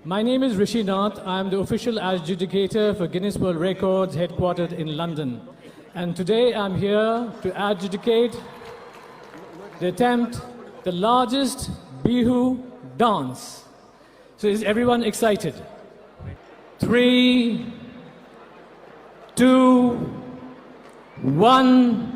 My name is Rishi Nath. I am the official adjudicator for Guinness World Records headquartered in London. And today I'm here to adjudicate the attempt, the largest Bihu dance. So is everyone excited? 3, 2, 1.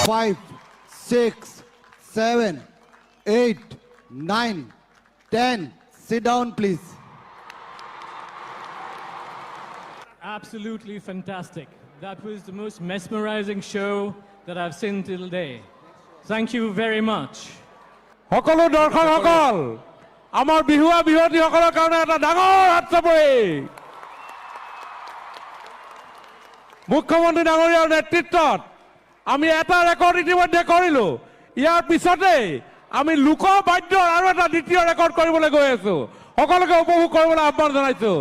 Five, 6, 7, 8, 9, 10. Sit down, please. Absolutely fantastic. That was the most mesmerizing show that I've seen till today. Thank you very much. সকলো দৰ্শকসকল আমাৰ বিহুৱা বিহুৱতীসকলৰ কাৰণে এটা ডাঙৰ হাত চাপৰি মুখ্যমন্ত্ৰী ডাঙৰীয়াৰ নেতৃত্বত আমি এটা ৰেকৰ্ড ইতিমধ্যে কৰিলো ইয়াৰ পিছতে আমি লোক বাদ্যৰ আৰু এটা দ্বিতীয় ৰেকৰ্ড কৰিবলৈ গৈ আছো সকলোকে উপভোগ কৰিবলৈ আহ্বান জনাইছো